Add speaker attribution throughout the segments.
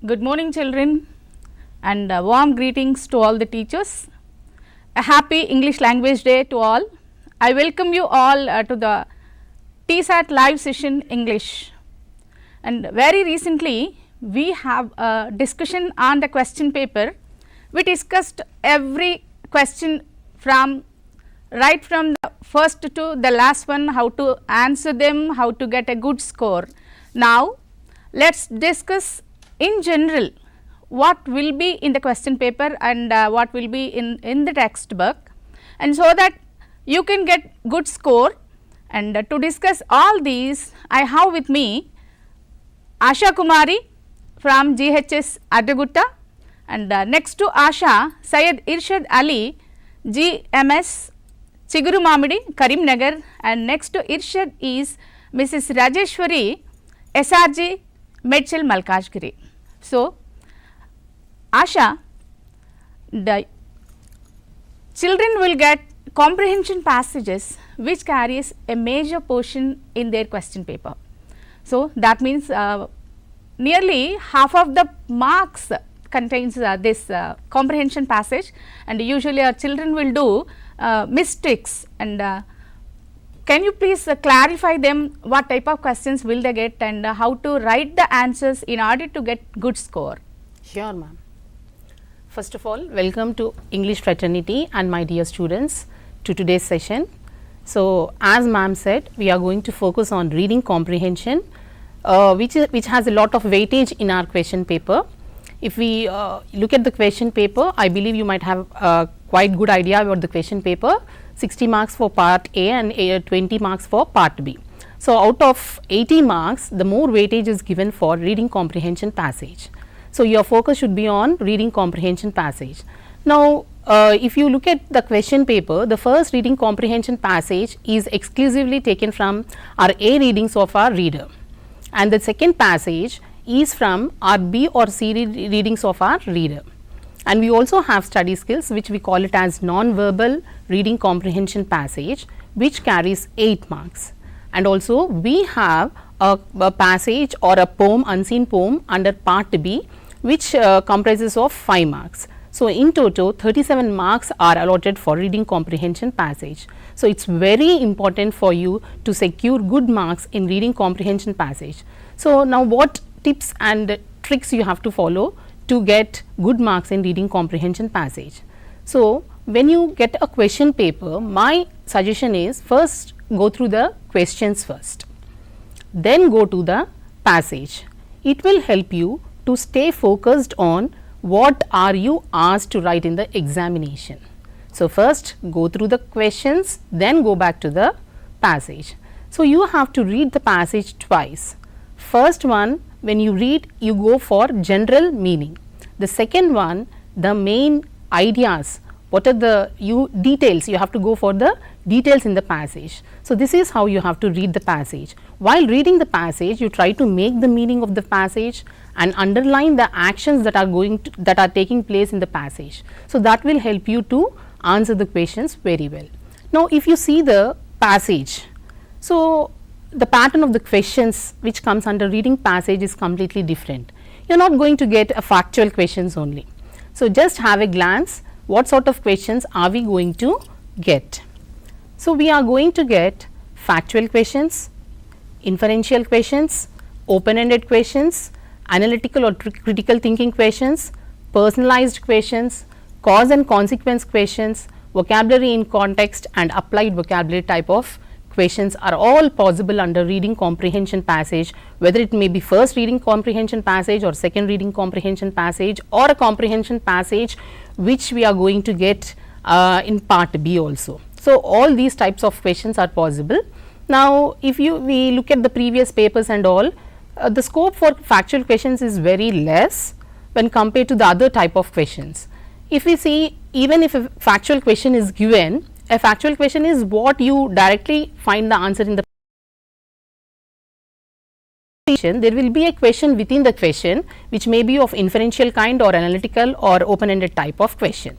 Speaker 1: Good morning children, and warm greetings to all the teachers. A happy English language day to all. I welcome you all to the 𝗬𝗧 live session English. And very recently we have a discussion on the question paper. We discussed every question from right from the first to the last one, how to answer them, how to get a good score. Now let us discuss in general what will be in the question paper and what will be in the textbook, and so that you can get good score. And to discuss all these, I have with me Asha Kumari from GHS Adagutta, and next to Asha, Syed Irshad Ali, GMS Chigurumamidi, Karimnagar, and next to Irshad is Mrs. Rajeshwari, SRG Medchal Malkajgiri. So, Asha, the children will get comprehension passages which carries a major portion in their question paper. So, that means nearly half of the marks contains this comprehension passage, and usually our children will do mistakes. And can you please clarify them, what type of questions will they get and how to write the answers in order to get good score?
Speaker 2: Sure, ma'am. First of all, welcome to English fraternity and my dear students to today's session. So, as ma'am said, we are going to focus on reading comprehension, which has a lot of weightage in our question paper. If we look at the question paper, I believe you might have a quite good idea about the question paper. 60 marks for part A and 20 marks for part B. So, out of 80 marks, the more weightage is given for reading comprehension passage. So, your focus should be on reading comprehension passage. Now, if you look at the question paper, the first reading comprehension passage is exclusively taken from our A readings of our reader, and the second passage is from our B or C readings of our reader. And we also have study skills, which we call it as non-verbal reading comprehension passage, which carries 8 marks. And also we have a passage or a poem, unseen poem under part B, which comprises of 5 marks. So, in total 37 marks are allotted for reading comprehension passage. So, it is very important for you to secure good marks in reading comprehension passage. So, now what tips and tricks you have to follow to get good marks in reading comprehension passage? So, when you get a question paper, my suggestion is first go through the questions first, then go to the passage. It will help you to stay focused on what are you asked to write in the examination. So, first go through the questions, then go back to the passage. So, you have to read the passage twice. First one, when you read, you go for general meaning. The second one, the main ideas, what are the details, you have to go for the details in the passage. So, this is how you have to read the passage. While reading the passage, you try to make the meaning of the passage and underline the actions that are taking place in the passage. So, that will help you to answer the questions very well. Now, if you see the passage, so the pattern of the questions which comes under reading passage is completely different. You are not going to get a factual questions only. So, just have a glance what sort of questions are we going to get. So, we are going to get factual questions, inferential questions, open ended questions, analytical or critical thinking questions, personalized questions, cause and consequence questions, vocabulary in context and applied vocabulary type of questions are all possible under reading comprehension passage, whether it may be first reading comprehension passage or second reading comprehension passage or a comprehension passage which we are going to get in part B also. So, all these types of questions are possible. Now, if we look at the previous papers and all, the scope for factual questions is very less when compared to the other type of questions. If we see, even if a factual question is given, a factual question is what you directly find the answer in the question. There will be a question within the question which may be of inferential kind or analytical or open ended type of question.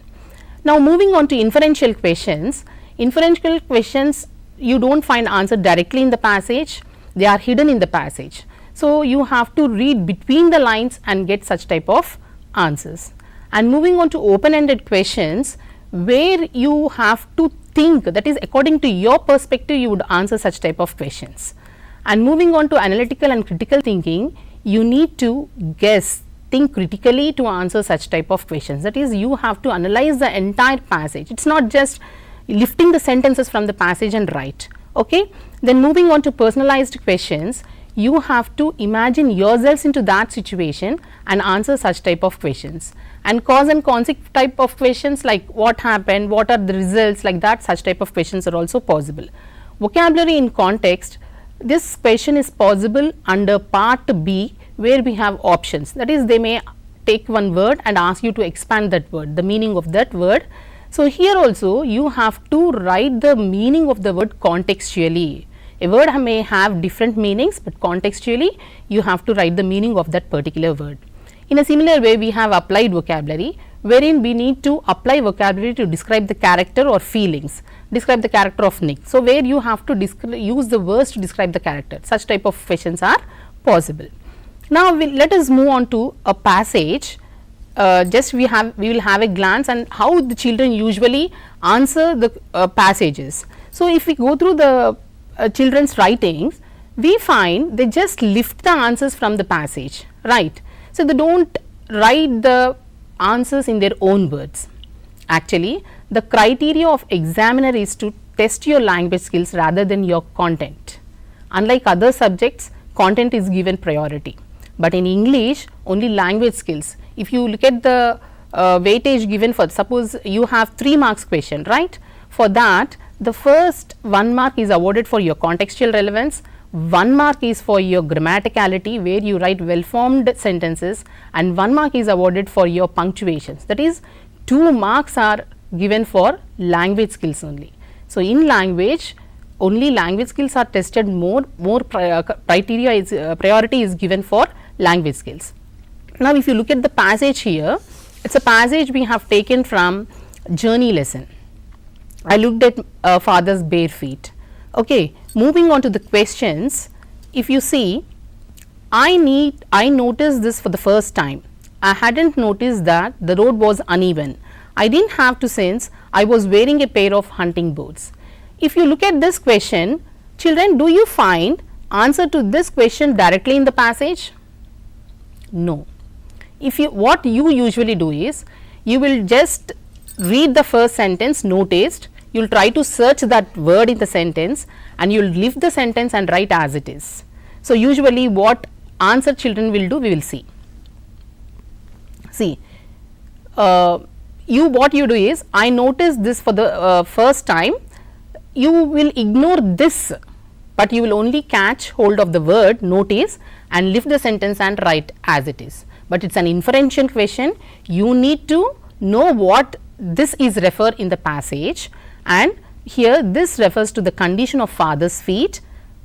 Speaker 2: Now, moving on to inferential questions. Inferential questions, you do not find answer directly in the passage, they are hidden in the passage. So, you have to read between the lines and get such type of answers. And moving on to open ended questions, where you have to think, that is according to your perspective you would answer such type of questions. And moving on to analytical and critical thinking, you need to guess, think critically to answer such type of questions. That is, you have to analyze the entire passage. It is not just lifting the sentences from the passage and write. Okay? Then moving on to personalized questions, you have to imagine yourselves into that situation and answer such type of questions. And cause and consequence type of questions, like what happened, what are the results, like that, such type of questions are also possible. Vocabulary in context, this question is possible under part B, where we have options. That is, they may take one word and ask you to expand that word, the meaning of that word. So, here also you have to write the meaning of the word contextually. A word may have different meanings, but contextually you have to write the meaning of that particular word. In a similar way, we have applied vocabulary, wherein we need to apply vocabulary to describe the character or feelings, describe the character of Nick. So, where you have to use the words to describe the character, such type of questions are possible. Now, let us move on to a passage. We will have a glance and how the children usually answer the passages. So, if we go through the children's writings, we find they just lift the answers from the passage, right. So, they do not write the answers in their own words. Actually, the criteria of examiner is to test your language skills rather than your content. Unlike other subjects, content is given priority, but in English only language skills. If you look at the weightage given for, suppose you have 3 marks question, right. For that, the first 1 mark is awarded for your contextual relevance, 1 mark is for your grammaticality, where you write well formed sentences, and 1 mark is awarded for your punctuations. That is, 2 marks are given for language skills only. So, in language only language skills are tested more criteria is priority is given for language skills. Now, if you look at the passage here, it is a passage we have taken from journey lesson. I looked at father's bare feet. Okay. Moving on to the questions, if you see, I noticed this for the first time. I hadn't noticed that the road was uneven. I didn't have to sense I was wearing a pair of hunting boots. If you look at this question, children, do you find answer to this question directly in the passage? No. What you usually do is, you will just read the first sentence, noticed, you will try to search that word in the sentence and you will lift the sentence and write as it is. So, usually what answer children will do, we will see. See, what you do is, I noticed this for the first time, you will ignore this, but you will only catch hold of the word notice and lift the sentence and write as it is. But it is an inferential question, you need to know what this is refer in the passage, and here this refers to the condition of father's feet,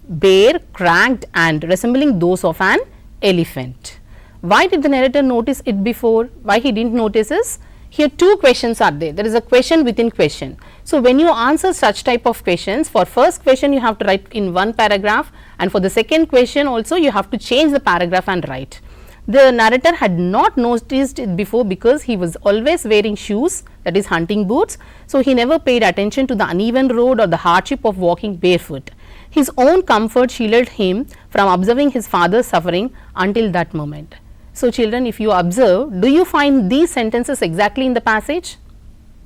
Speaker 2: bare, cracked and resembling those of an elephant. Why did the narrator notice it before? Why he did not notice is, here 2 questions are there, there is a question within question. So, when you answer such type of questions, for first question you have to write in 1 paragraph, and for the second question also you have to change the paragraph and write. The narrator had not noticed it before because he was always wearing shoes, that is hunting boots. So, he never paid attention to the uneven road or the hardship of walking barefoot. His own comfort shielded him from observing his father's suffering until that moment. So, children, if you observe, do you find these sentences exactly in the passage?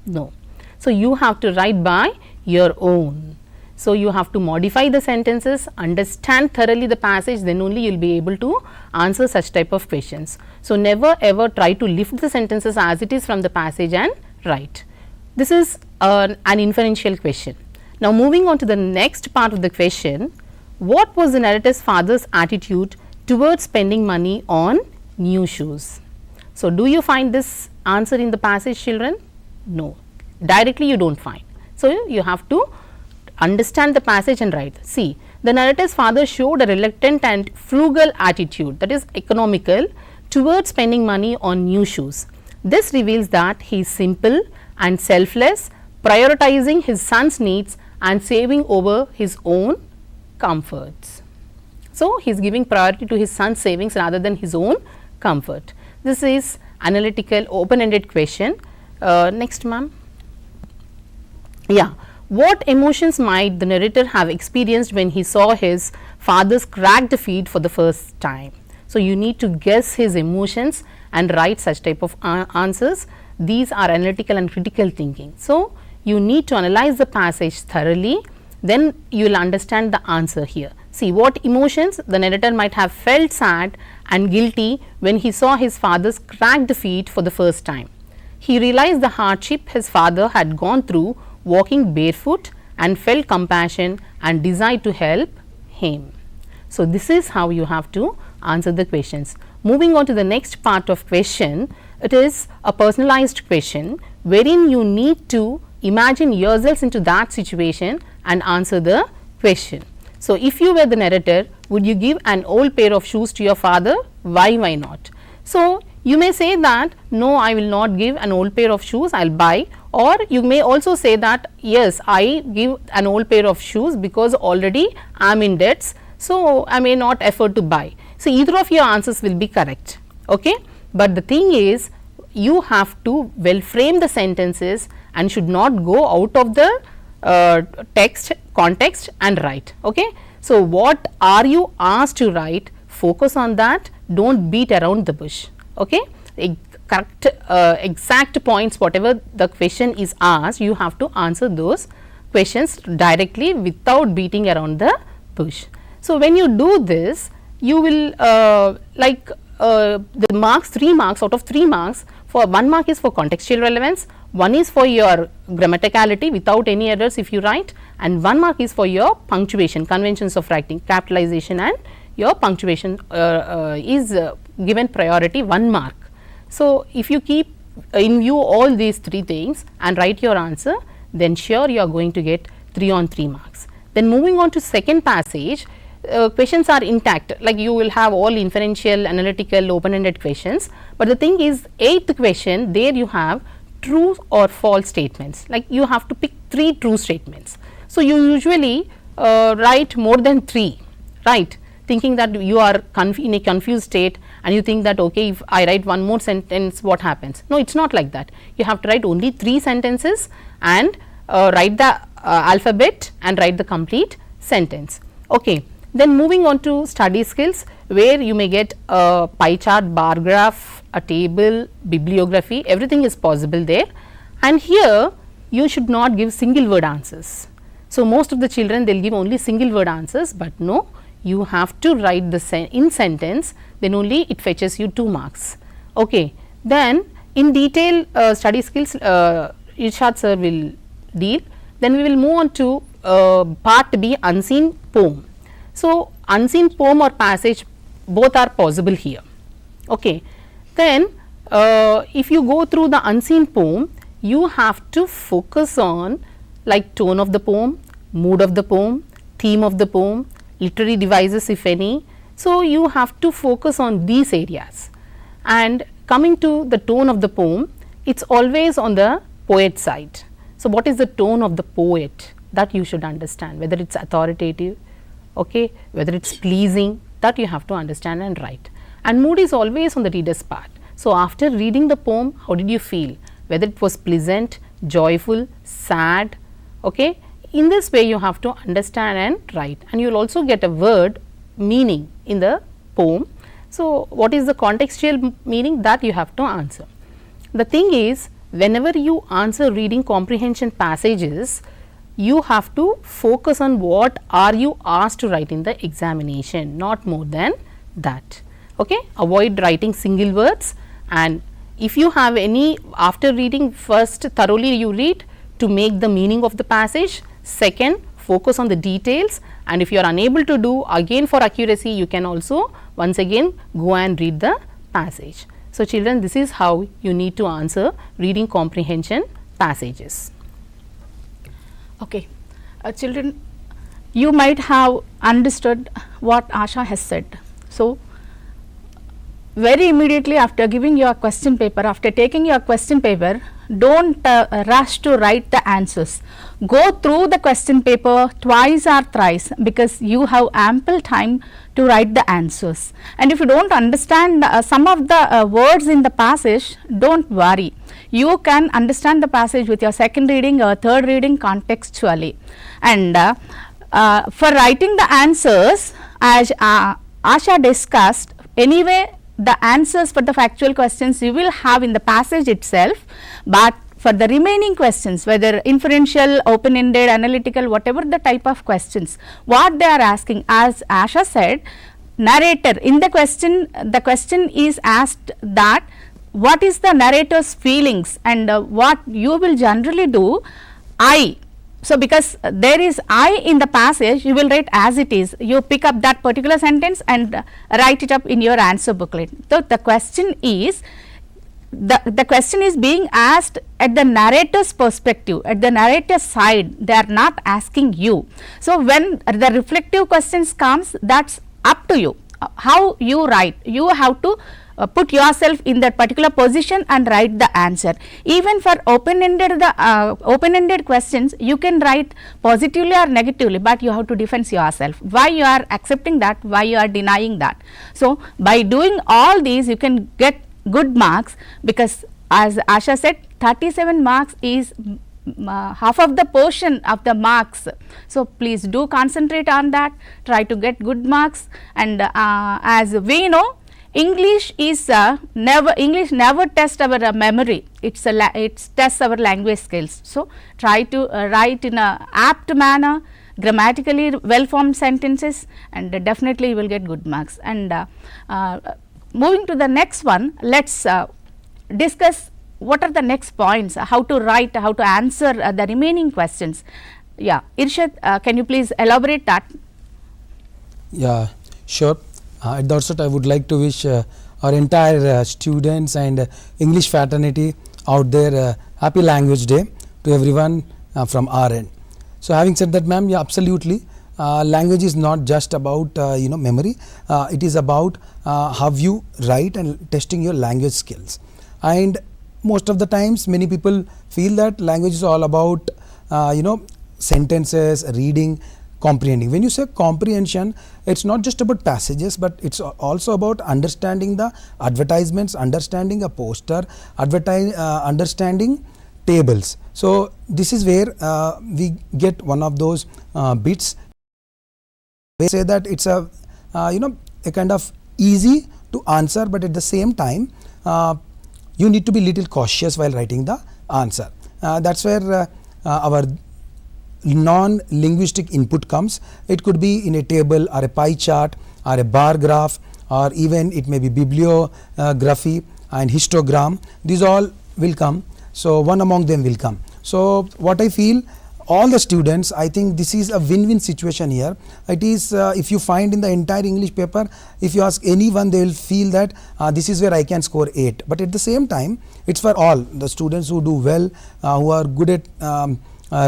Speaker 2: No. So, you have to write by your own. So, you have to modify the sentences, understand thoroughly the passage, then only you will be able to answer such type of questions. So, never ever try to lift the sentences as it is from the passage and write. This is an inferential question. Now, moving on to the next part of the question, what was the narrator's father's attitude towards spending money on new shoes? So, do you find this answer in the passage, children? No, directly you do not find. So, you have to understand the passage and write. See, the narrator's father showed a reluctant and frugal attitude, that is economical, towards spending money on new shoes. This reveals that he is simple and selfless, prioritizing his son's needs and saving over his own comforts. So, he is giving priority to his son's savings rather than his own comfort. This is analytical open ended question. Next ma'am. Yeah. What emotions might the narrator have experienced when he saw his father's cracked feet for the first time? So, you need to guess his emotions and write such type of answers. These are analytical and critical thinking. So, you need to analyze the passage thoroughly, then you will understand the answer here. See what emotions the narrator might have felt sad and guilty when he saw his father's cracked feet for the first time. He realized the hardship his father had gone through walking barefoot and felt compassion and desired to help him. So, this is how you have to answer the questions. Moving on to the next part of question, it is a personalized question wherein you need to imagine yourselves into that situation and answer the question. So, if you were the narrator, would you give an old pair of shoes to your father? Why not? So, you may say that no, I will not give an old pair of shoes, I will buy, or you may also say that yes, I give an old pair of shoes because already I am in debts. So, I may not afford to buy. So, either of your answers will be correct, okay. But the thing is, you have to well frame the sentences and should not go out of the text context and write, okay. So, what are you asked to write? Focus on that, do not beat around the bush, okay. Correct exact points, whatever the question is asked, you have to answer those questions directly without beating around the bush. So, when you do this, you will the marks, 3 marks out of 3 marks, for 1 mark is for contextual relevance, 1 is for your grammaticality without any errors if you write, and 1 mark is for your punctuation, conventions of writing, capitalization, and your punctuation is given priority 1 mark. So, if you keep in view all these 3 things and write your answer, then sure you are going to get 3 on 3 marks. Then moving on to second passage, questions are intact, like you will have all inferential, analytical, open ended questions, but the thing is 8th question, there you have true or false statements, like you have to pick 3 true statements. So, you usually write more than 3, right, thinking that you are in a confused state and you think that okay, if I write one more sentence, what happens? No, it is not like that. You have to write only 3 sentences and write the alphabet and write the complete sentence, okay. Then moving on to study skills, where you may get a pie chart, bar graph, a table, bibliography, everything is possible there, and here you should not give single word answers. So, most of the children they will give only single word answers, but no, you have to write the in sentence, then only it fetches you 2 marks, okay. Then in detail study skills Irshad sir will deal. Then we will move on to part B, unseen poem. So, unseen poem or passage both are possible here, okay. Then if you go through the unseen poem, you have to focus on like tone of the poem, mood of the poem, theme of the poem, literary devices if any. So, you have to focus on these areas, and coming to the tone of the poem, it is always on the poet side. So, what is the tone of the poet, that you should understand, whether it is authoritative, okay, whether it is pleasing, that you have to understand and write. And mood is always on the reader's part. So, after reading the poem, how did you feel, whether it was pleasant, joyful, sad, okay. In this way you have to understand and write, and you will also get a word meaning in the poem. So, what is the contextual meaning, that you have to answer. The thing is, whenever you answer reading comprehension passages, you have to focus on what are you asked to write in the examination, not more than that, okay. Avoid writing single words, and if you have any, after reading, first thoroughly you read to make the meaning of the passage, second focus on the details, and if you are unable to do, again for accuracy you can also once again go and read the passage. So, children, this is how you need to answer reading comprehension passages.
Speaker 1: Okay. Children, you might have understood what Asha has said. So, 1 mark is for reading comprehension, 2 marks is for analytical, 3 marks is for open ended questions, 4 marks is for detailed answers, 5 marks is for very immediately after giving your question paper, after taking your question paper, don't rush to write the answers. Go through the question paper twice or thrice, because you have ample time to write the answers. And if you don't understand some of the words in the passage, don't worry. You can understand the passage with your second reading or third reading contextually. And for writing the answers, as Asha discussed, anyway the answers for the factual questions you will have in the passage itself, but for the remaining questions, whether inferential, open-ended, analytical, whatever the type of questions, what they are asking, as Asha said, narrator, in the question is asked that what is the narrator's feelings, and what you will generally do, I. So, because there is I in the passage, you will write as it is. You pick up that particular sentence and write it up in your answer booklet. So, the question is being asked at the narrator's perspective, at the narrator's side. They are not asking you. So, when the reflective questions comes, that's up to you. How you write, you have to put yourself in that particular position and write the answer. Even for open-ended questions, you can write positively or negatively, but you have to defend yourself. Why you are accepting that? Why you are denying that? So, by doing all these, you can get good marks, because as Asha said, 37 marks is half of the portion of the marks. So, please do concentrate on that, try to get good marks. And as we know, English never tests our memory, it tests our language skills. So, try to write in a apt manner, grammatically well formed sentences, and definitely you will get good marks. And moving to the next one, let's discuss what are the next points, how to write, how to answer the remaining questions. Yeah, Irshad, can you please elaborate that?
Speaker 3: Yeah, sure. At the outset, I would like to wish our entire students and English fraternity out there happy language day to everyone from our end. So, having said that, ma'am, yeah, absolutely. Language is not just about memory. It is about how you write and testing your language skills. And most of the times, many people feel that language is all about sentences, reading, comprehending. When you say comprehension, it's not just about passages, but it's also about understanding the advertisements, understanding a poster, understanding tables. So, this is where we get one of those bits. We say that it's a a kind of easy to answer, but at the same time you need to be little cautious while writing the answer. That's where our non-linguistic input comes. It could be in a table or a pie chart or a bar graph, or even it may be bibliography and histogram. These all will come. So, one among them will come. So, what I feel, all the students, I think this is a win-win situation here. It is if you find in the entire English paper, if you ask anyone, they will feel that this is where I can score 8. But at the same time, it's for all the students who do well, who are good at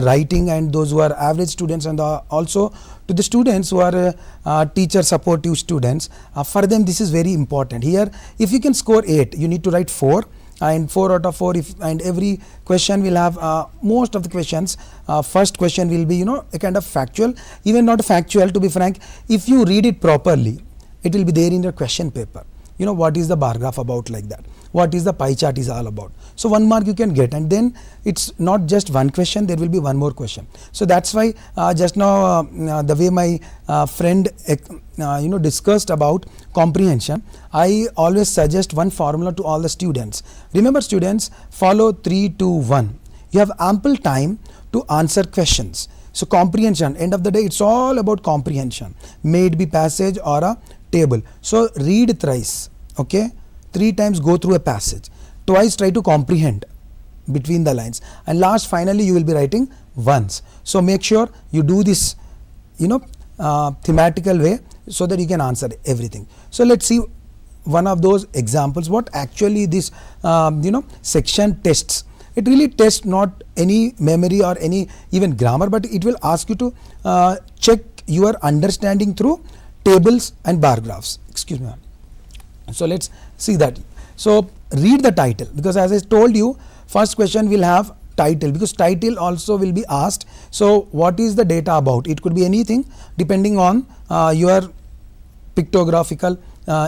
Speaker 3: writing, and those who are average students, and also to the students who are teacher supportive students. For them, this is very important. Here, if you can score 8, you need to write 4. And 4 out of 4, and every question will have most of the questions. First question will be a kind of factual, even not factual, to be frank. If you read it properly, it will be there in your question paper. What is the bar graph about, like that, what is the pie chart is all about. So, 1 mark you can get, and then it's not just one question, there will be one more question. So, that's why just now the way my friend discussed about comprehension, I always suggest one formula to all the students. Remember, students, follow 3, 2, 1. You have ample time to answer questions. So, comprehension, end of the day, it's all about comprehension, may it be passage or a table. So, read thrice, okay, 3 times go through a passage, twice try to comprehend between the lines, and last finally you will be writing once. So, make sure you do this thematical way, so that you can answer everything. So, let's see one of those examples, what actually this section tests. It really tests not any memory or any even grammar, but it will ask you to check your understanding through tables and bar graphs. Excuse me. So let's see that. So read the title, because as I told you, first question will have title, because title also will be asked. So what is the data about? It could be anything depending on your pictographical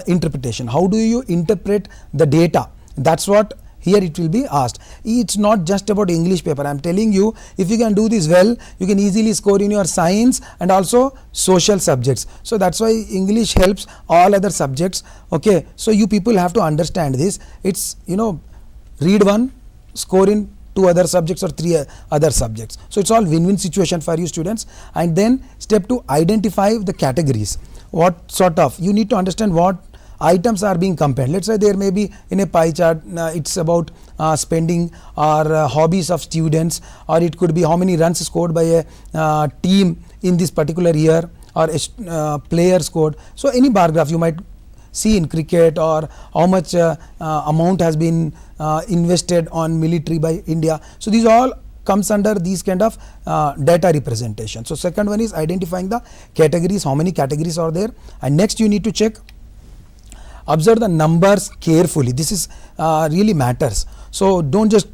Speaker 3: interpretation. How do you interpret the data? That's what here it will be asked. It's not just about English paper. I am telling you, if you can do this well, you can easily score in your science and also social subjects. So that's why English helps all other subjects. Okay, so you people have to understand this. It's, read one, score in 2 other subjects or 3 other subjects. So it's all win-win situation for you students. And then step 2, identify the categories. What sort of, you need to understand what items are being compared. Let's say there may be in a pie chart, it's about spending or hobbies of students, or it could be how many runs scored by a team in this particular year, or a player scored. So any bar graph you might see in cricket, or how much amount has been invested on military by India. So these all comes under these kind of data representation. So second one is identifying the categories, how many categories are there, and next you need to check, observe the numbers carefully. This is really matters. So don't just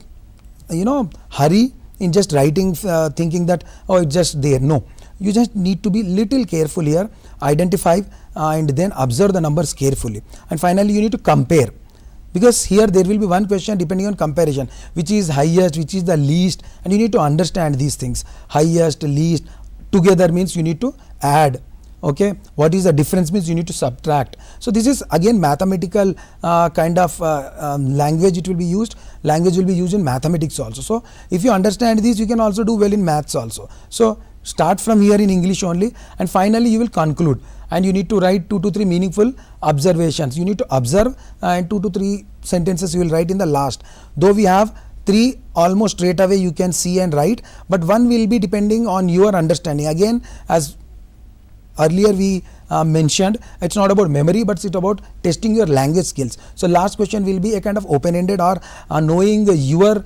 Speaker 3: hurry in just writing thinking that it's just there. No, you just need to be little careful here, identify and then observe the numbers carefully. And finally you need to compare, because here there will be one question depending on comparison, which is highest, which is the least, and you need to understand these things. Highest, least together means you need to add. Okay, what is the difference means you need to subtract. So this is again mathematical kind of language it will be used. Language will be used in mathematics also. So if you understand this, you can also do well in maths also. So start from here in English only, and finally you will conclude, and you need to write 2 to 3 meaningful observations. You need to observe, and 2 to 3 sentences you will write in the last. Though we have 3 almost straight away you can see and write, but 1 will be depending on your understanding. Again, as earlier we mentioned, it's not about memory, but it's about testing your language skills. So last question will be a kind of open-ended, or knowing your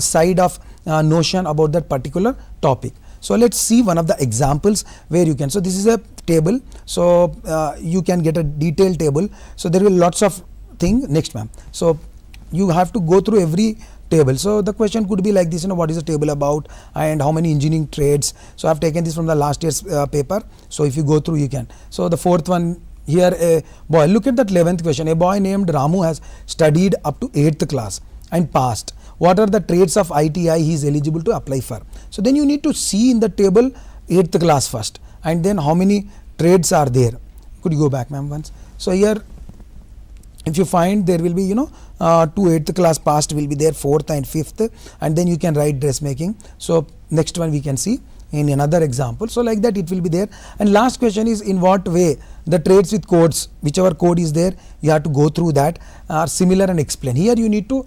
Speaker 3: side of notion about that particular topic. So let's see one of the examples where you can. So this is a table. So you can get a detailed table. So there will be lots of things. Next, ma'am. So you have to go through every table. So the question could be like this, what is the table about, and how many engineering trades. So I have taken this from the last year's paper. So if you go through, you can. So the fourth one here, a boy, look at that 11th question. A boy named Ramu has studied up to 8th class and passed. What are the trades of ITI he is eligible to apply for? So then you need to see in the table 8th class first, and then how many trades are there. Could you go back, ma'am, once? So here, if you find, there will be 2 8th class passed will be there, 4th and 5th, and then you can write dressmaking. So next one we can see in another example. So like that it will be there. And last question is, in what way the trades with codes, whichever code is there, you have to go through that, are similar and explain. Here you need to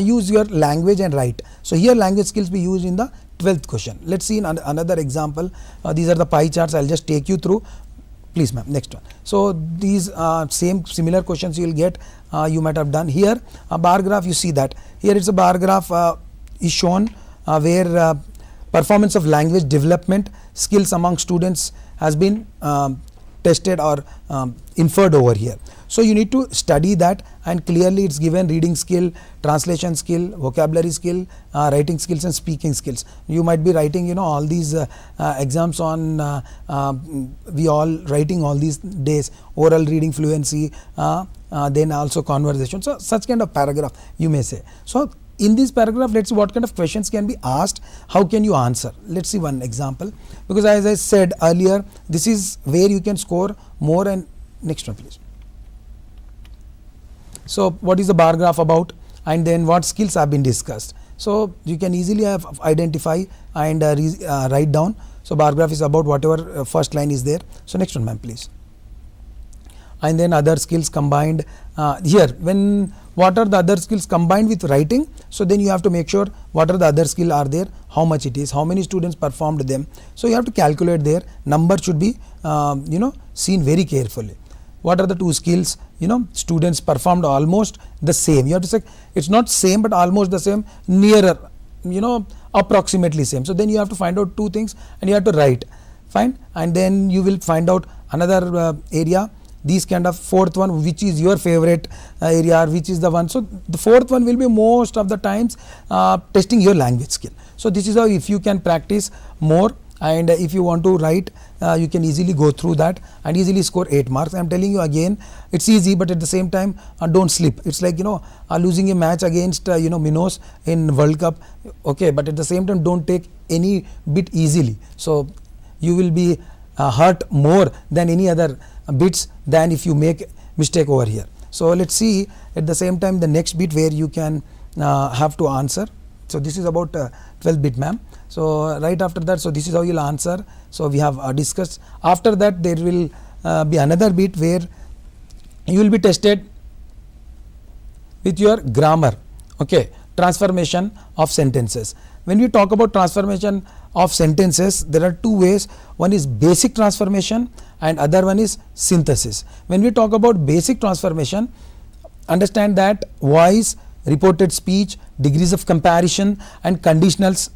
Speaker 3: use your language and write. So here language skills be used in the 12th question. Let's see in another example. These are the pie charts. I'll just take you through. Please, ma'am, next one. So these similar questions you will get, you might have done. Here a bar graph, you see that here it's a bar graph is shown where performance of language development skills among students has been tested or inferred over here. So you need to study that, and clearly it's given reading skill, translation skill, vocabulary skill, writing skills and speaking skills. You might be writing all these exams on we all writing all these days, oral reading fluency, then also conversation. So such kind of paragraph you may say. So in this paragraph, let's see what kind of questions can be asked, how can you answer. Let's see one example, because as I said earlier, this is where you can score more. And next one, please. So what is the bar graph about, and then what skills have been discussed. So you can easily identify and write down. So bar graph is about whatever first line is there. So next one, ma'am, please. And then other skills combined. Here, what are the other skills combined with writing? So then you have to make sure what are the other skill are there, how much it is, how many students performed them. So you have to calculate there. Number should be seen very carefully. What are the 2 skills? Students performed almost the same. You have to say it's not same but almost the same, nearer, approximately same. So then you have to find out 2 things and you have to write. Fine. And then you will find out another area these kind of. Fourth one, which is your favorite area, which is the one. So the fourth one will be most of the times testing your language skill. So this is how, if you can practice more, and if you want to write, you can easily go through that and easily score 8 marks. I am telling you again, it's easy, but at the same time don't slip. It's like, losing a match against Minos in World Cup, okay, but at the same time don't take any bit easily. So you will be hurt more than any other bits than if you make mistake over here. So let's see at the same time the next bit where you can have to answer. So this is about 12 bit, ma'am. So right after that, so this is how you'll answer. So we have discussed. After that, there will be another bit where you will be tested with your grammar, okay, transformation of sentences. When we talk about transformation of sentences, there are two ways. One is basic transformation and other one is synthesis. When we talk about basic transformation, understand that voice, reported speech, degrees of comparison and conditionals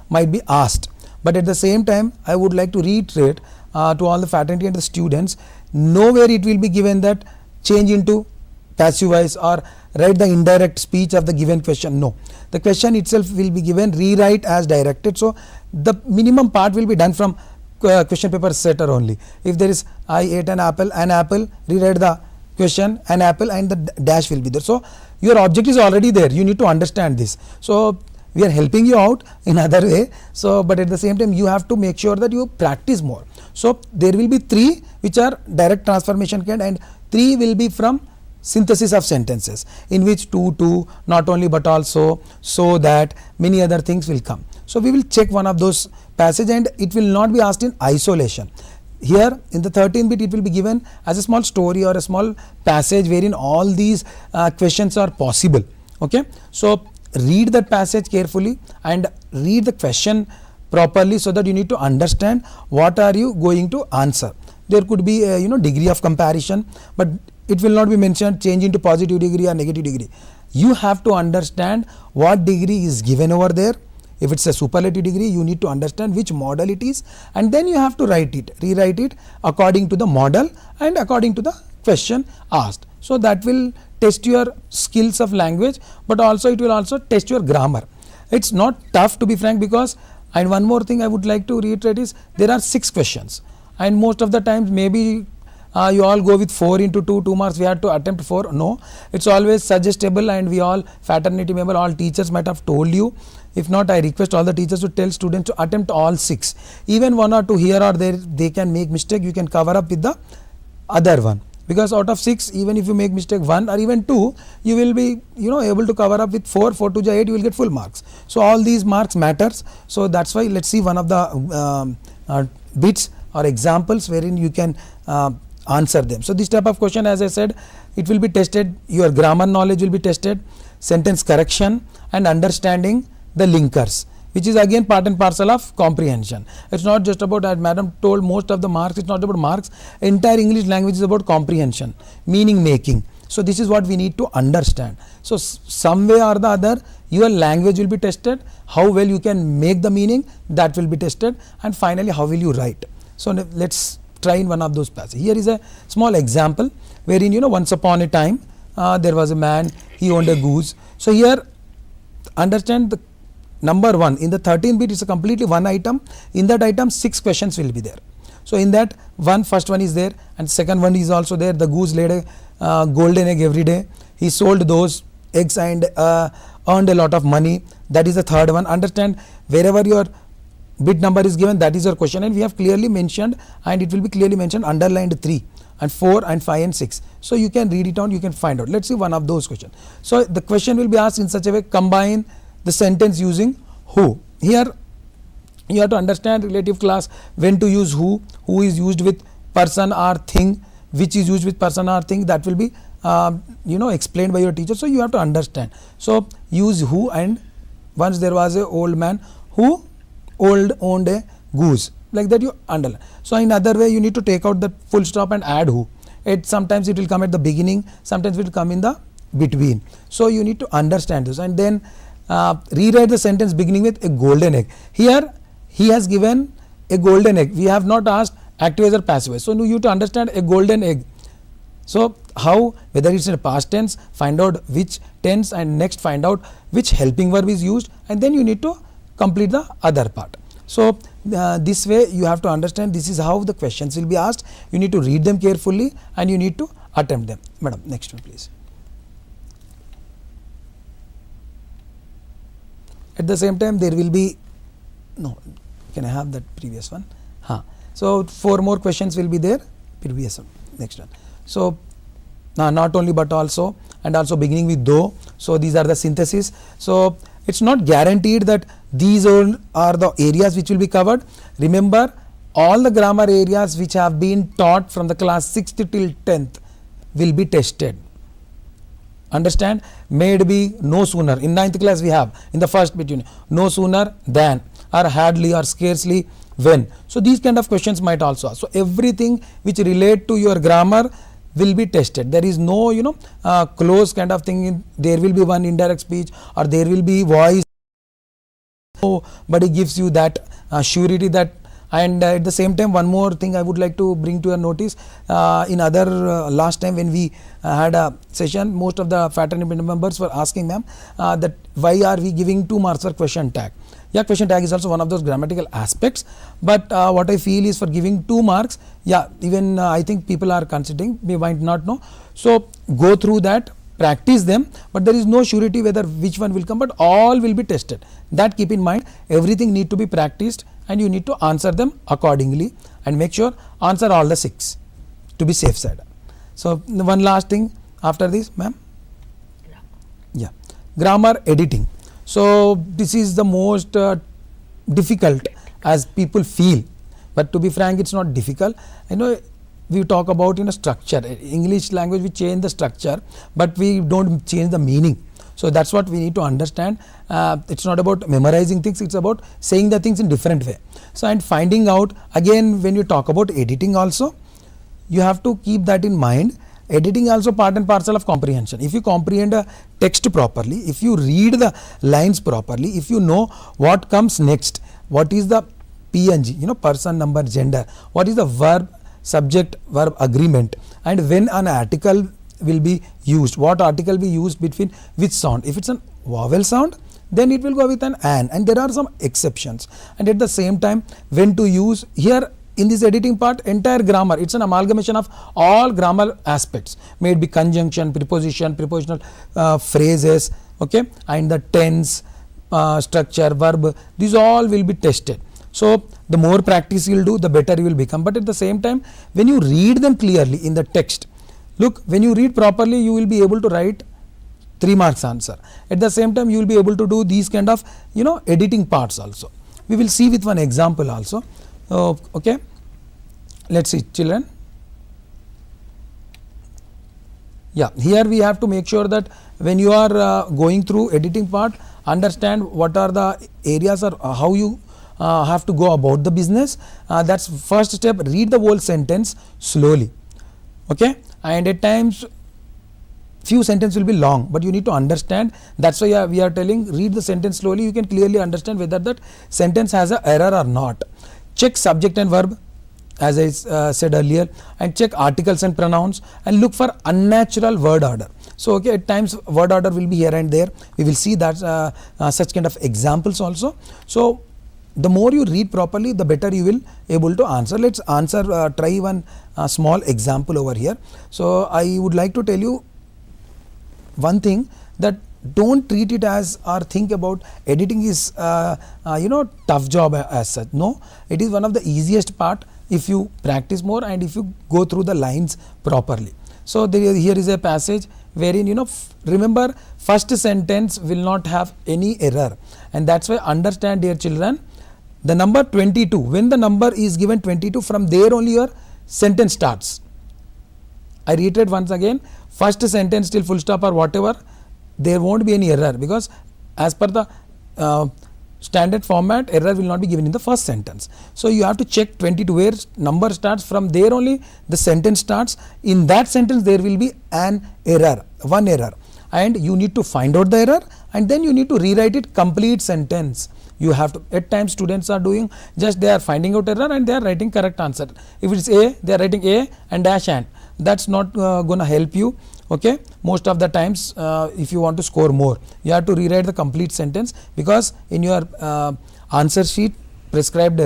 Speaker 3: might be asked. But at the same time, I would like to reiterate to all the fraternity and the students, nowhere it will be given that change into passive voice or write the indirect speech of the given question. No, the question itself will be given, rewrite as directed. So the minimum part will be done from question paper setter only. If there is I ate an apple, rewrite the question, an apple, and the dash will be there. So your object is already there, you need to understand this. So we are helping you out in other way. So but at the same time you have to make sure that you practice more. So there will be 3 which are direct transformation kind, and 3 will be from synthesis of sentences, in which to, not only but also, so that, many other things will come. So we will check one of those passage, and it will not be asked in isolation. Here in the 13th bit, it will be given as a small story or a small passage wherein all these questions are possible. Okay, so read that passage carefully and read the question properly, so that you need to understand what are you going to answer. There could be a degree of comparison, but it will not be mentioned change into positive degree or negative degree. You have to understand what degree is given over there. If it's a superlative degree, you need to understand which model it is, and then you have to rewrite it according to the model and according to the question asked. So that will test your skills of language, but also it will also test your grammar. It's not tough, to be frank, because, and one more thing I would like to reiterate is, there are 6 questions, and most of the times maybe you all go with 4 into 2 marks, we have to attempt 4. No, it's always suggestible, and we all fraternity member, all teachers might have told you. If not, I request all the teachers to tell students to attempt all 6. Even 1 or 2 here or there they can make mistake, you can cover up with the other one, because out of 6, even if you make mistake 1 or even 2, you will be able to cover up with 4 to 8, you will get full marks. So all these marks matters. So that's why let's see one of the bits or examples wherein you can answer them. So this type of question, as I said, it will be tested, your grammar knowledge will be tested, sentence correction and understanding the linkers, which is again part and parcel of comprehension. It's not just about, as madam told, most of the marks, it's not about marks. Entire English language is about comprehension, meaning making. So this is what we need to understand. So some way or the other, your language will be tested, how well you can make the meaning, that will be tested, and finally how will you write. So let's try in one of those passages. Here is a small example wherein once upon a time there was a man, he owned a goose. So here understand the number 1 in the 13th bit is a completely one item. In that item 6 questions will be there. So in that first one is there, and second one is also there. The goose laid a golden egg every day. He sold those eggs and earned a lot of money. That is the third one. Understand, wherever your bit number is given, that is your question, and we have clearly mentioned, and it will be clearly mentioned, underlined 3 and 4 and 5 and 6. So you can read it out, you can find out. Let's see one of those questions. So the question will be asked in such a way, combine the sentence using who. Here you have to understand relative class, when to use who is used with person or thing, which is used with person or thing, that will be explained by your teacher. So you have to understand. So use who, and once there was a old man who owned a goose, like that you underline. So in other way you need to take out the full stop and add who. Sometimes it will come at the beginning, sometimes it will come in the between. So you need to understand this, and then rewrite the sentence beginning with a golden egg. Here he has given a golden egg. We have not asked active voice or passive voice. So you have to understand a golden egg. So how, whether it's in a past tense, find out which tense, and next find out which helping verb is used, and then you need to complete the other part. So this way you have to understand, this is how the questions will be asked. You need to read them carefully and you need to attempt them. Madam, next one please. At the same time there will be, no, can I have that previous one? So 4 more questions will be there, previous one, next one. So not only but also, and also beginning with though. So these are the synthesis. So it's not guaranteed that these all are the areas which will be covered. Remember, all the grammar areas which have been taught from the class 6th till 10th will be tested. Understand? May be no sooner. In 9th class we have, in the first bit, no sooner than, or hardly, or scarcely, when. So these kind of questions might also ask. So everything which relate to your grammar will be tested. There is no close kind of thing. There will be one indirect speech, or there will be voice, but it gives you that surety that. And at the same time, one more thing I would like to bring to your notice. In other last time when we had a session, most of the fraternity members were asking, ma'am, that why are we giving 2 marks for question tag? Yeah, question tag is also one of those grammatical aspects, but what I feel is for giving 2 marks, yeah, even I think people are considering, we might not know. So go through that, practice them, but there is no surety whether which one will come, but all will be tested. That keep in mind, everything need to be practiced and you need to answer them accordingly, and make sure answer all the 6 to be safe side. So one last thing after this, ma'am. Yeah, grammar editing. So this is the most difficult as people feel, but to be frank, it's not difficult. I know we talk about structure. English language, we change the structure, but we don't change the meaning. So that's what we need to understand. It's not about memorizing things, it's about saying the things in different way. So and finding out, again when you talk about editing also, you have to keep that in mind. Editing also part and parcel of comprehension. If you comprehend a text properly, if you read the lines properly, if you know what comes next, what is the PNG, person, number, gender, what is the verb, subject, verb agreement, and when an article will be used, what article be used between which sound. If it's a vowel sound, then it will go with an, and there are some exceptions. And at the same time, when to use, here in this editing part, entire grammar, it's an amalgamation of all grammar aspects, may it be conjunction, preposition, prepositional phrases, okay, and the tense, structure, verb, these all will be tested. So the more practice you will do, the better you will become. But at the same time, when you read them clearly in the text, look, when you read properly, you will be able to write 3 marks answer. At the same time, you will be able to do these kind of editing parts also. We will see with one example also. Okay, let's see, children. Yeah, here we have to make sure that when you are going through editing part, understand what are the areas or how you have to go about the business. That's first step. Read the whole sentence slowly, okay, and at times few sentences will be long, but you need to understand. That's why we are telling, read the sentence slowly. You can clearly understand whether that sentence has an error or not. Check subject and verb, as I said earlier, and check articles and pronouns, and look for unnatural word order. So okay, at times word order will be here and there. We will see that such kind of examples also. So the more you read properly, the better you will able to answer. Let's try one small example over here. So I would like to tell you one thing, that don't treat it as or think about editing is tough job as such. No, it is one of the easiest part if you practice more and if you go through the lines properly. So here is a passage wherein remember, first sentence will not have any error, and that's why understand, dear children, the number 22, when the number is given 22, from there only your sentence starts. I reiterate once again, first sentence till full stop or whatever, there won't be any error, because as per the standard format, error will not be given in the first sentence. So you have to check 22 where number starts, from there only the sentence starts. In that sentence there will be an error, one error, and you need to find out the error, and then you need to rewrite it complete sentence. You have to, at times students are doing just they are finding out error and they are writing correct answer. If it's A, they are writing A and dash and, that's not going to help you. Okay, most of the times if you want to score more, you have to rewrite the complete sentence, because in your answer sheet prescribed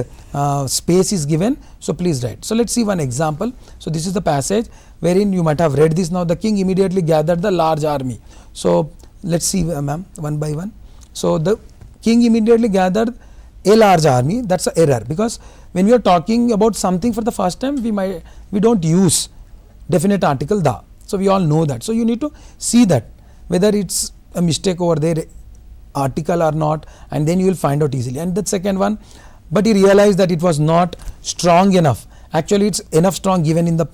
Speaker 3: space is given. So please write. So let's see one example. So this is the passage wherein you might have read this. Now the king immediately gathered the large army. So let's see, ma'am, one by one. So the king immediately gathered a large army. That's an error, because when we are talking about something for the first time, we don't use definite article the. So we all know that. So you need to see that whether it's a mistake over there article or not, and then you will find out easily. And the second one, but he realized that it was not strong enough. Actually it's enough strong given in the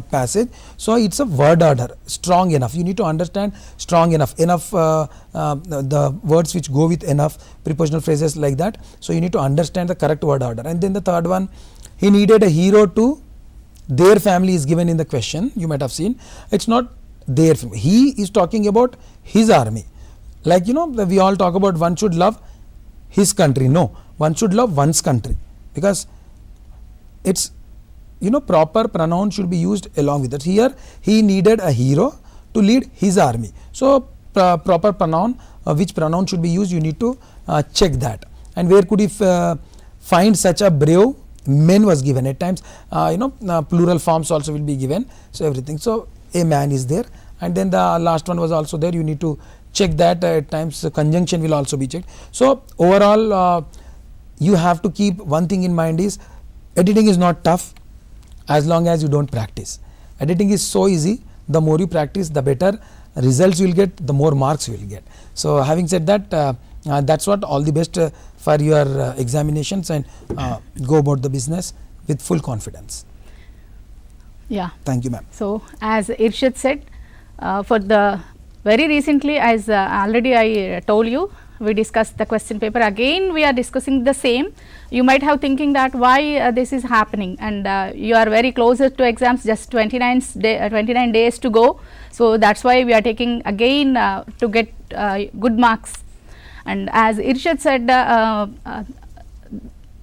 Speaker 3: passage. So it's a word order, strong enough. You need to understand strong enough, the words which go with enough, prepositional phrases like that. So you need to understand the correct word order. And then the third one, he needed a hero to their family is given in the question. You might have seen it's not their family. He is talking about his army. Like, you know, we all talk about one should love his country. No, one should love one's country, because it's, you know, proper pronoun should be used along with it. Here he needed a hero to lead his army. So proper pronoun, which pronoun should be used, you need to check that. And where could he find such a brave men was given. At times plural forms also will be given. So everything, so a man is there. And then the last one was also there. You need to check that. At times conjunction will also be checked. So overall you have to keep one thing in mind, is editing is not tough as long as you don't practice. Editing is so easy. The more you practice, the better results you will get, the more marks you will get. So having said that, that's what, all the best for your examinations, and go about the business with full confidence.
Speaker 1: Yeah.
Speaker 3: Thank you, ma'am.
Speaker 1: So as Irshad said, for the very recently, as already I told you, we discussed the question paper. Again we are discussing the same. You might have thinking that why this is happening, and you are very closer to exams, just 29 days to go. So that's why we are taking again to get good marks. And as Irshad said,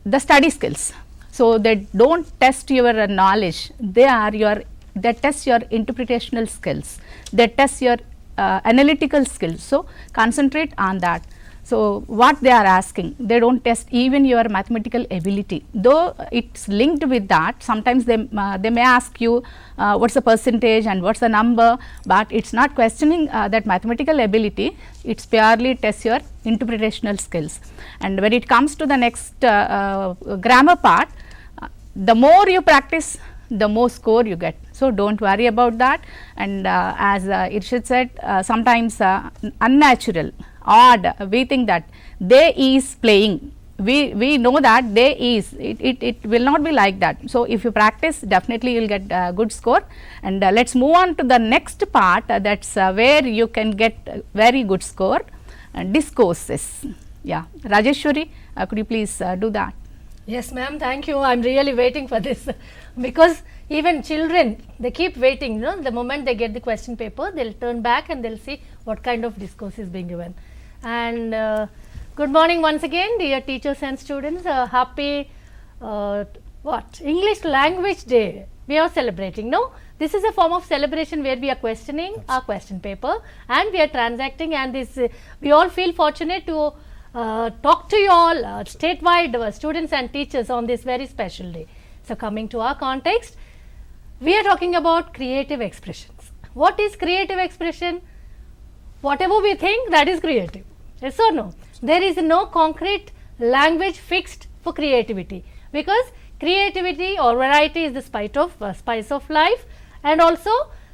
Speaker 1: the study skills, so they don't test your knowledge, they test your interpretational skills, they test your analytical skills. So concentrate on that. So what they are asking, they don't test even your mathematical ability, though it's linked with that. Sometimes they may ask you what's the percentage and what's the number, but it's not questioning that mathematical ability, it's purely test your interpretational skills. And when it comes to the next grammar part, the more you practice, the more score you get. So don't worry about that. And as Irshad said, sometimes unnatural, odd, we think that they is playing, we know that they is, it will not be like that. So if you practice, definitely you will get good score. And let's move on to the next part, that's where you can get very good score, discourses. Yeah, Rajeshwari, could you please do that?
Speaker 4: Yes, ma'am, thank you. I'm really waiting for this, because even children, they keep waiting, you know, the moment they get the question paper, they'll turn back and they'll see what kind of discourse is being given. And good morning once again, dear teachers and students. Happy English Language Day we are celebrating. No, this is a form of celebration where we are questioning our question paper and we are transacting, and this we all feel fortunate to talk to you all statewide students and teachers on this very special day. So coming to our context, we are talking about creative expressions. What is creative expression? Whatever we think, that is creative. Yes or no? There is no concrete language fixed for creativity, because creativity or variety is the spice of life, and also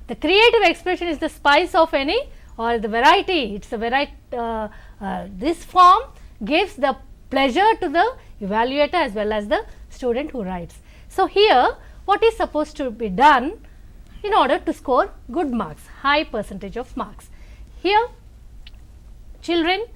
Speaker 4: the creative expression is the spice of any, or the variety. It's a variety. This form gives the pleasure to the evaluator as well as the student who writes. So here, what is supposed to be done in order to score good marks, high percentage of marks? Here, children,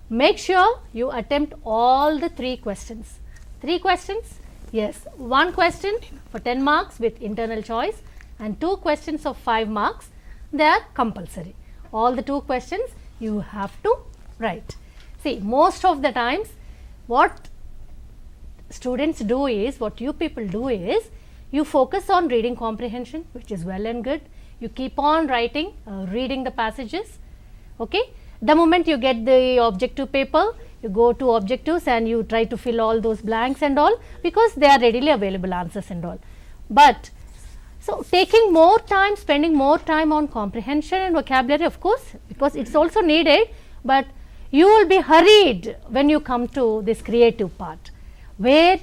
Speaker 4: make sure you attempt all the 3 questions. 3 questions? Yes, 1 question for 10 marks with internal choice and 2 questions of 5 marks. They are compulsory. All the 2 questions you have to write. See, most of the times what students do is, what you people do is, you focus on reading comprehension, which is well and good. You keep on writing, reading the passages. Okay. The moment you get the objective paper, you go to objectives and you try to fill all those blanks and all, because they are readily available answers and all. But so taking more time, spending more time on comprehension and vocabulary, of course, because it's also needed, but you will be hurried when you come to this creative part, where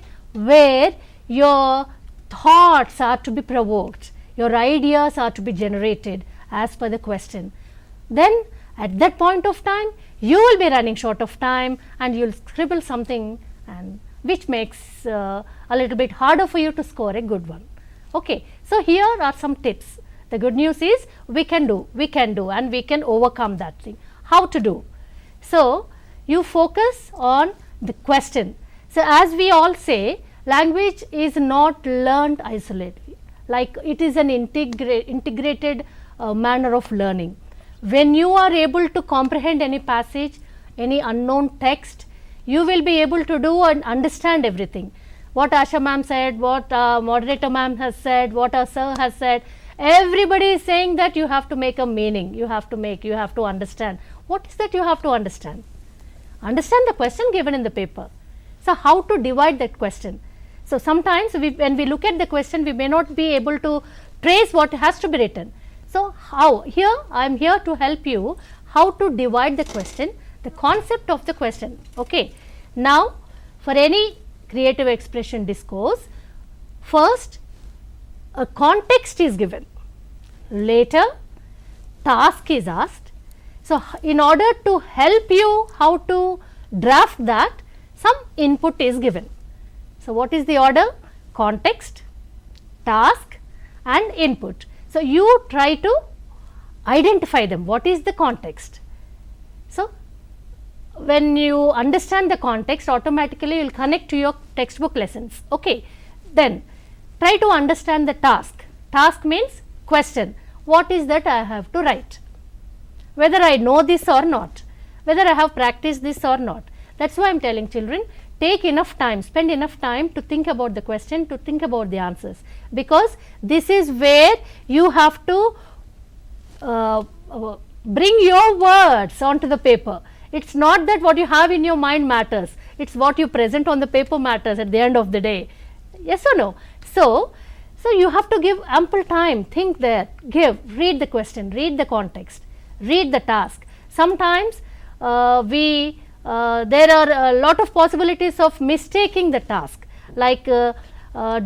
Speaker 4: your thoughts are to be provoked, your ideas are to be generated as per the question. Then at that point of time, you will be running short of time and you will scribble something, and which makes a little bit harder for you to score a good one. Okay. So, here are some tips. The good news is we can do and we can overcome that thing. How to do? So, you focus on the question. So, as we all say, language is not learned isolatedly, like it is an integrated manner of learning. When you are able to comprehend any passage, any unknown text, you will be able to do and understand everything. What Asha ma'am said, what moderator ma'am has said, what our sir has said, everybody is saying that you have to make a meaning, you have to understand. What is that you have to understand? Understand the question given in the paper. So, how to divide that question? So, sometimes when we look at the question, we may not be able to trace what has to be written. So, how? Here I am here to help you how to divide the question, the concept of the question. Okay. Now, for any creative expression discourse, first a context is given, later task is asked. So, in order to help you how to draft that, some input is given. So, what is the order? Context, task and input. So, you try to identify them. What is the context? So, when you understand the context, automatically you will connect to your textbook lessons. Okay. Then try to understand the task. Task means question. What is that I have to write? Whether I know this or not, whether I have practiced this or not. That is why I am telling children, take enough time, spend enough time to think about the question, to think about the answers, because this is where you have to bring your words onto the paper. It is not that what you have in your mind matters, it is what you present on the paper matters at the end of the day. Yes or no? So, you have to give ample time, think there, read the question, read the context, read the task. Sometimes there are a lot of possibilities of mistaking the task, like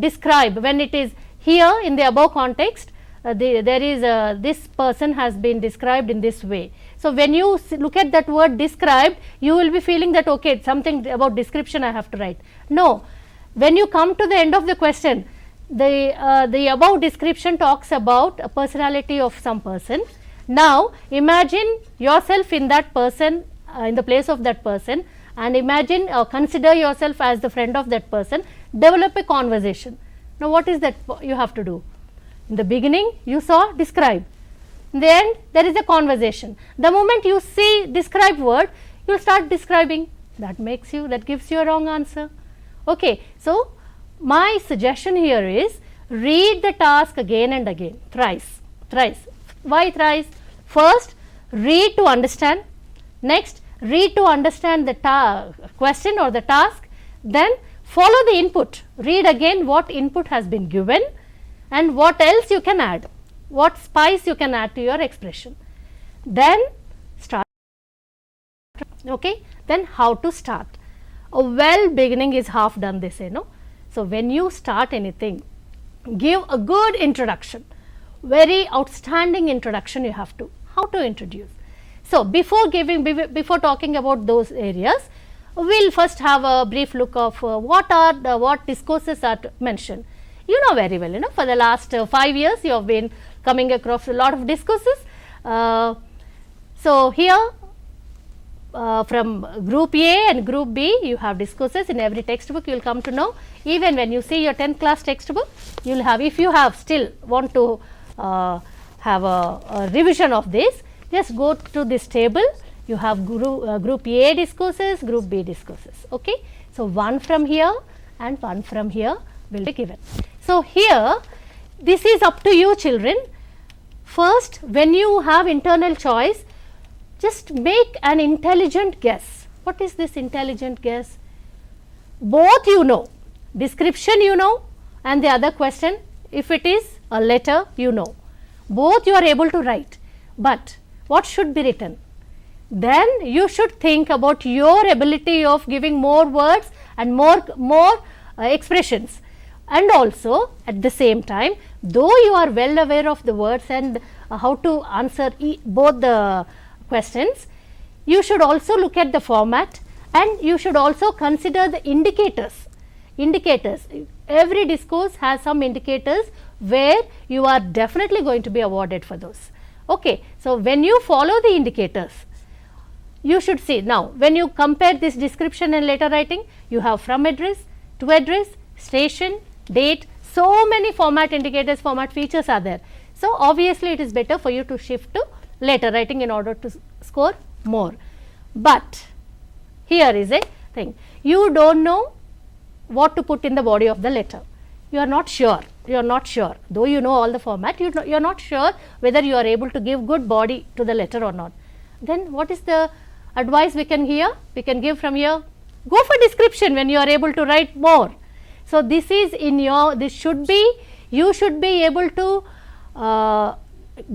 Speaker 4: describe, when it is here in the above context, there is this person has been described in this way. So, when you look at that word described, you will be feeling that okay, it's something about description I have to write. No, when you come to the end of the question, the above description talks about a personality of some person. Now, imagine yourself in that person, in the place of that person, and imagine consider yourself as the friend of that person, develop a conversation. Now, what is that you have to do? In the beginning you saw describe, then there is a conversation. The moment you see describe word, you will start describing, that gives you a wrong answer. Okay. So, my suggestion here is read the task again and again, thrice. Why thrice? First, read to understand, next read to understand the question or the task, then follow the input, read again what input has been given and what else you can add, what spice you can add to your expression. Then start. Okay. Then how to start? A well beginning is half done, they say, no. So, when you start anything, give a good introduction, very outstanding introduction you have to. How to introduce? So, before talking about those areas, we will first have a brief look of what discourses are mentioned. You know very well, for the last 5 years you have been coming across a lot of discourses. So, here from group A and group B you have discourses in every textbook, you will come to know. Even when you see your 10th class textbook, you will have, if you have still want to have a revision of this, just go to this table, you have group A discourses, group B discourses. Okay. So, one from here and one from here will be given. So, here this is up to you children. First, when you have internal choice, just make an intelligent guess. What is this intelligent guess? Both you know, description you know, and the other question, if it is a letter you know. Both you are able to write, but what should be written? Then you should think about your ability of giving more words and more expressions. And also at the same time, though you are well aware of the words and how to answer both the questions, you should also look at the format, and you should also consider the indicators. Every discourse has some indicators where you are definitely going to be awarded for those. Okay. So, when you follow the indicators, you should see. Now, when you compare this description and letter writing, you have from address, to address, station, date, so many format indicators, format features are there. So, obviously, it is better for you to shift to letter writing in order to score more. But here is a thing, you do not know what to put in the body of the letter. You are not sure, though you know all the format, you are not sure whether you are able to give good body to the letter or not. Then what is the advice we can give from here? Go for description when you are able to write more. So, this is in your, you should be able to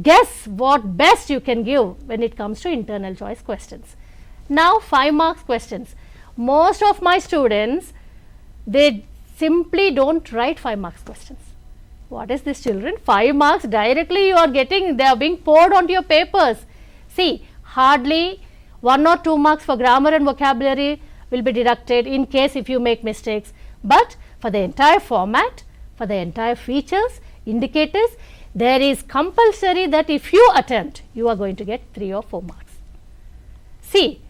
Speaker 4: guess what best you can give when it comes to internal choice questions. Now, 5 marks questions. Most of my students, they simply do not write 5 marks questions. What is this children? 5 marks directly you are getting, they are being poured onto your papers. See, hardly 1 or 2 marks for grammar and vocabulary will be deducted in case if you make mistakes, but for the entire format, for the entire features, indicators, there is compulsory that if you attempt, you are going to get 3 or 4 marks. See,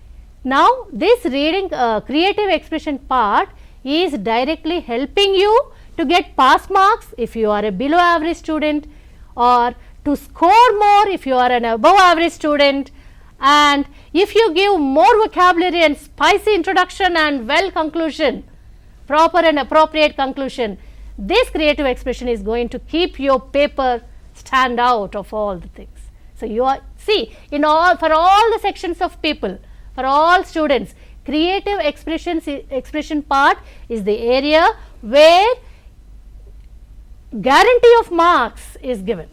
Speaker 4: now this reading creative expression part is directly helping you to get pass marks if you are a below average student, or to score more if you are an above average student. And if you give more vocabulary and spicy introduction and well conclusion, proper and appropriate conclusion, this creative expression is going to keep your paper stand out of all the things. So, you are, see, for all the sections of people, for all students, creative expression part is the area where guarantee of marks is given.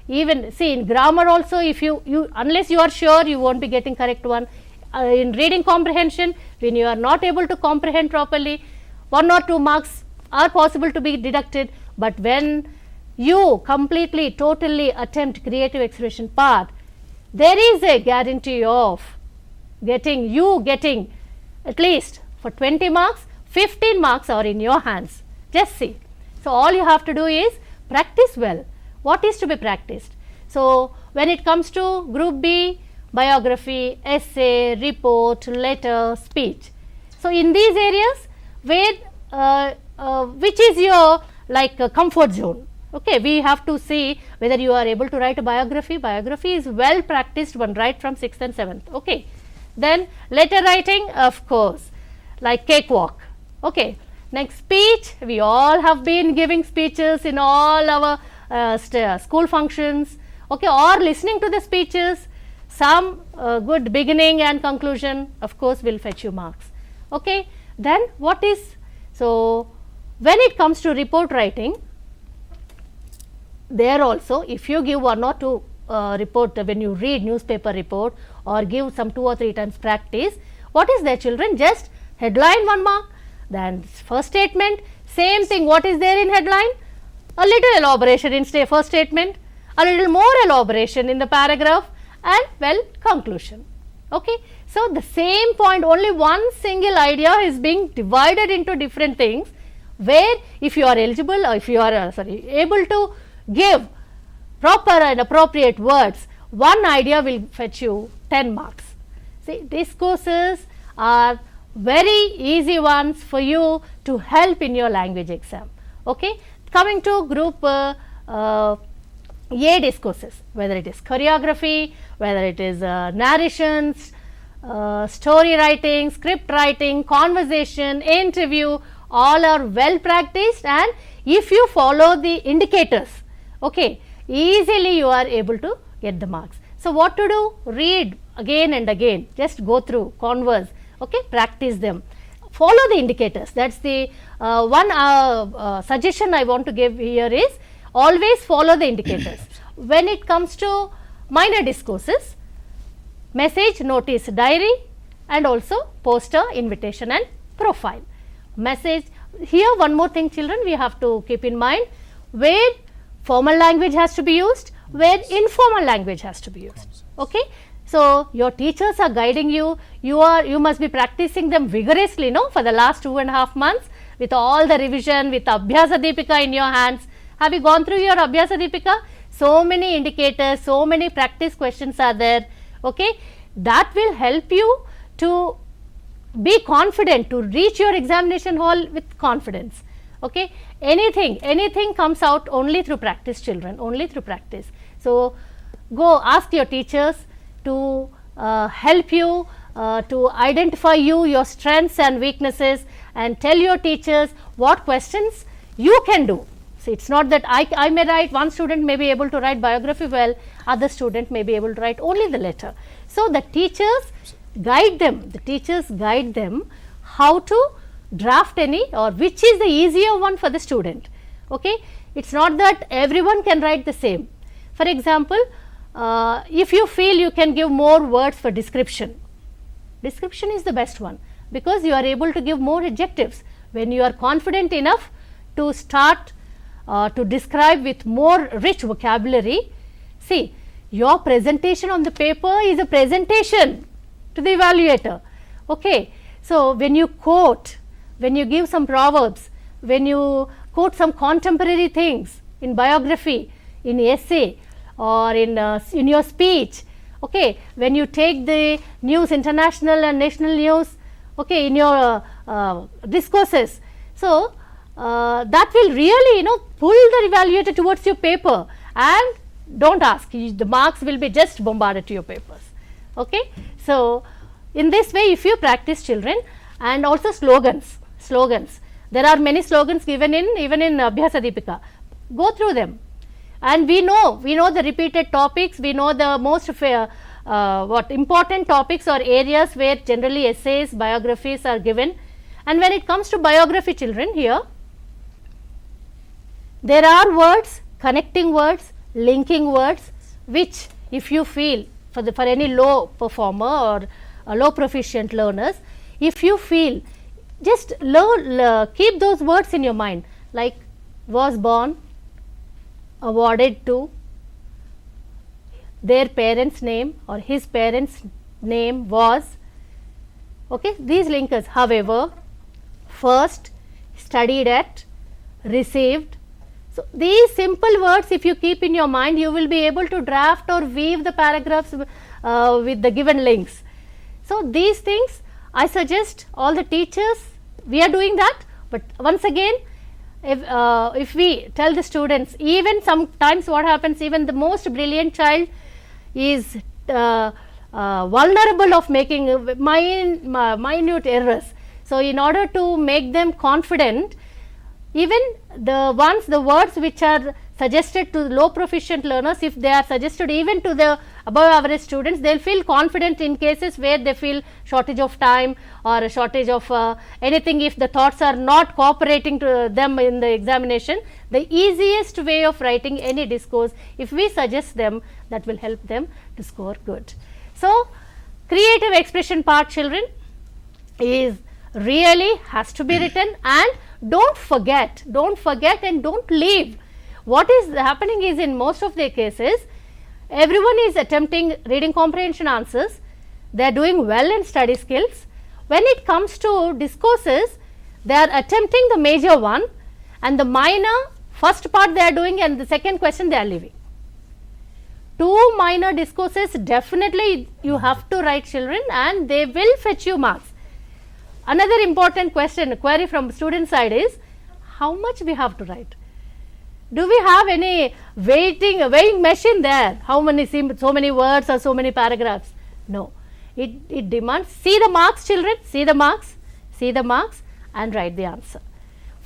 Speaker 4: Even see, in grammar also, if you unless you are sure, you won't be getting correct one. In reading comprehension, when you are not able to comprehend properly, 1 or 2 marks are possible to be deducted, but when you completely totally attempt creative expression part, there is a guarantee of getting at least for 20 marks, 15 marks are in your hands. Just see. So, all you have to do is practice well. What is to be practiced? So, when it comes to group B, biography, essay, report, letter, speech. So, in these areas where which is your comfort zone. Okay, we have to see whether you are able to write a biography. Biography is well practiced one right from 6th and 7th. Okay. Then letter writing, of course, like cakewalk. Okay. Next, speech, we all have been giving speeches in all our school functions, okay, or listening to the speeches. Some good beginning and conclusion, of course, will fetch you marks. Okay. Then what is, so when it comes to report writing, there also if you give 1 or 2 report, when you read newspaper report or give some 2 or 3 times practice, what is there children? Just headline 1 mark, then first statement, same thing, what is there in headline? A little elaboration in first statement, a little more elaboration in the paragraph, and well, conclusion. Okay. So, the same point, only one single idea is being divided into different things, where if you are eligible or if you are able to give proper and appropriate words, one idea will fetch you 10 marks. See, these courses are very easy ones for you to help in your language exam. Okay. Coming to group A discourses, whether it is choreography, whether it is narrations, story writing, script writing, conversation, interview, all are well practiced and if you follow the indicators, okay, easily you are able to get the marks. So, what to do? Read again and again, just go through, converse, okay, practice them, follow the indicators. That is the one suggestion I want to give here is always follow the indicators. When it comes to minor discourses, message, notice, diary, and also poster, invitation and profile. Message, here one more thing children we have to keep in mind, where formal language has to be used, where informal language has to be used. Okay. So, your teachers are guiding you, you must be practicing them vigorously, no, for the last 2.5 months with all the revision, with Abhyasa Deepika in your hands. Have you gone through your Abhyasa Deepika? So many indicators, so many practice questions are there, okay. That will help you to be confident, to reach your examination hall with confidence, okay. Anything comes out only through practice children, only through practice. So, go ask your teachers to help you, to identify your strengths and weaknesses, and tell your teachers what questions you can do. So, it is not that I may write, one student may be able to write biography well, other student may be able to write only the letter. So, the teachers guide them, how to draft any or which is the easier one for the student, okay. It is not that everyone can write the same. For example, if you feel you can give more words for description, description is the best one, because you are able to give more adjectives. When you are confident enough to start to describe with more rich vocabulary, see, your presentation on the paper is a presentation to the evaluator, okay. So, when you quote, when you give some proverbs, when you quote some contemporary things in biography, in essay, or in your speech, okay, when you take the news, international and national news, okay, in your discourses. So, that will really pull the evaluator towards your paper, and do not ask, the marks will be just bombarded to your papers, okay. So, in this way if you practice children, and also slogans, there are many slogans given even in Abhyasa Deepika, go through them. And we know the repeated topics, we know the most important topics or areas where generally essays, biographies are given. And when it comes to biography children, here there are words, connecting words, linking words, which if you feel for any low performer or low proficient learners, if you feel, just keep those words in your mind, like was born, awarded to, their parents' name or his parents' name was, okay, these linkers. However, first, studied at, received. So, these simple words if you keep in your mind, you will be able to draft or weave the paragraphs with the given links. So, these things I suggest all the teachers, we are doing that, but once again, if we tell the students, even sometimes what happens, even the most brilliant child is vulnerable of making minute errors. So, in order to make them confident, even the words which are suggested to low proficient learners, if they are suggested even to the above average students, they will feel confident in cases where they feel shortage of time or a shortage of anything, if the thoughts are not cooperating to them in the examination. The easiest way of writing any discourse, if we suggest them, that will help them to score good. So, creative expression part children is really has to be written, and don't forget and don't leave. What is happening is, in most of the cases, everyone is attempting reading comprehension answers, they are doing well in study skills. When it comes to discourses, they are attempting the major one, and the minor first part they are doing, and the second question they are leaving. 2 minor discourses definitely you have to write children, and they will fetch you marks. Another important query from student side is, how much we have to write? Do we have any weighing machine there? How many, so many words or so many paragraphs? No. It demands, see the marks children, see the marks and write the answer.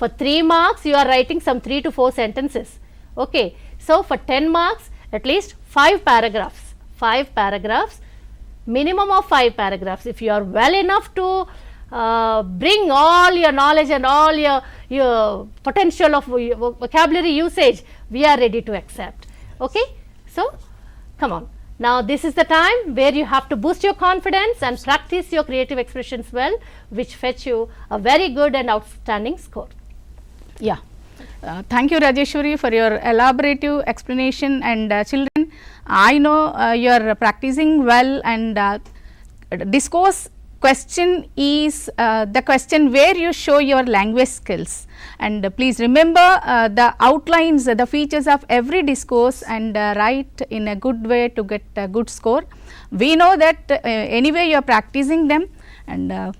Speaker 4: For 3 marks, you are writing some 3 to 4 sentences. Okay. So, for 10 marks, at least 5 paragraphs, 5 paragraphs, minimum of 5 paragraphs. If you are well enough to bring all your knowledge and all your potential of vocabulary usage, we are ready to accept. Okay. So, come on. Now, this is the time where you have to boost your confidence and practice your creative expressions well, which fetch you a very good and outstanding score.
Speaker 1: Yeah. Thank you, Rajeshwari, for your elaborative explanation. And children, I know you are practicing well, and discourse question is the question where you show your language skills. And please remember the outlines, the features of every discourse, and write in a good way to get a good score. We know that anyway you are practicing them, and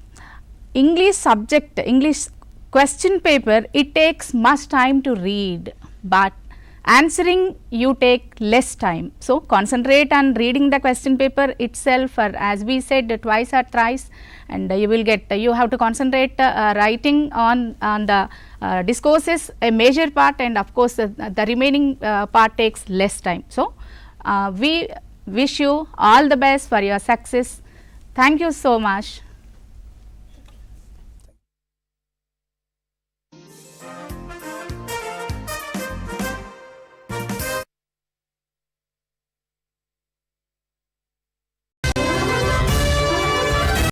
Speaker 1: English subject, English question paper, it takes much time to read, but answering you take less time. So, concentrate on reading the question paper itself, or as we said, twice or thrice, and you will get, you have to concentrate writing on the discourses a major part, and of course, the remaining part takes less time. So, we wish you all the best for your success. Thank you so much.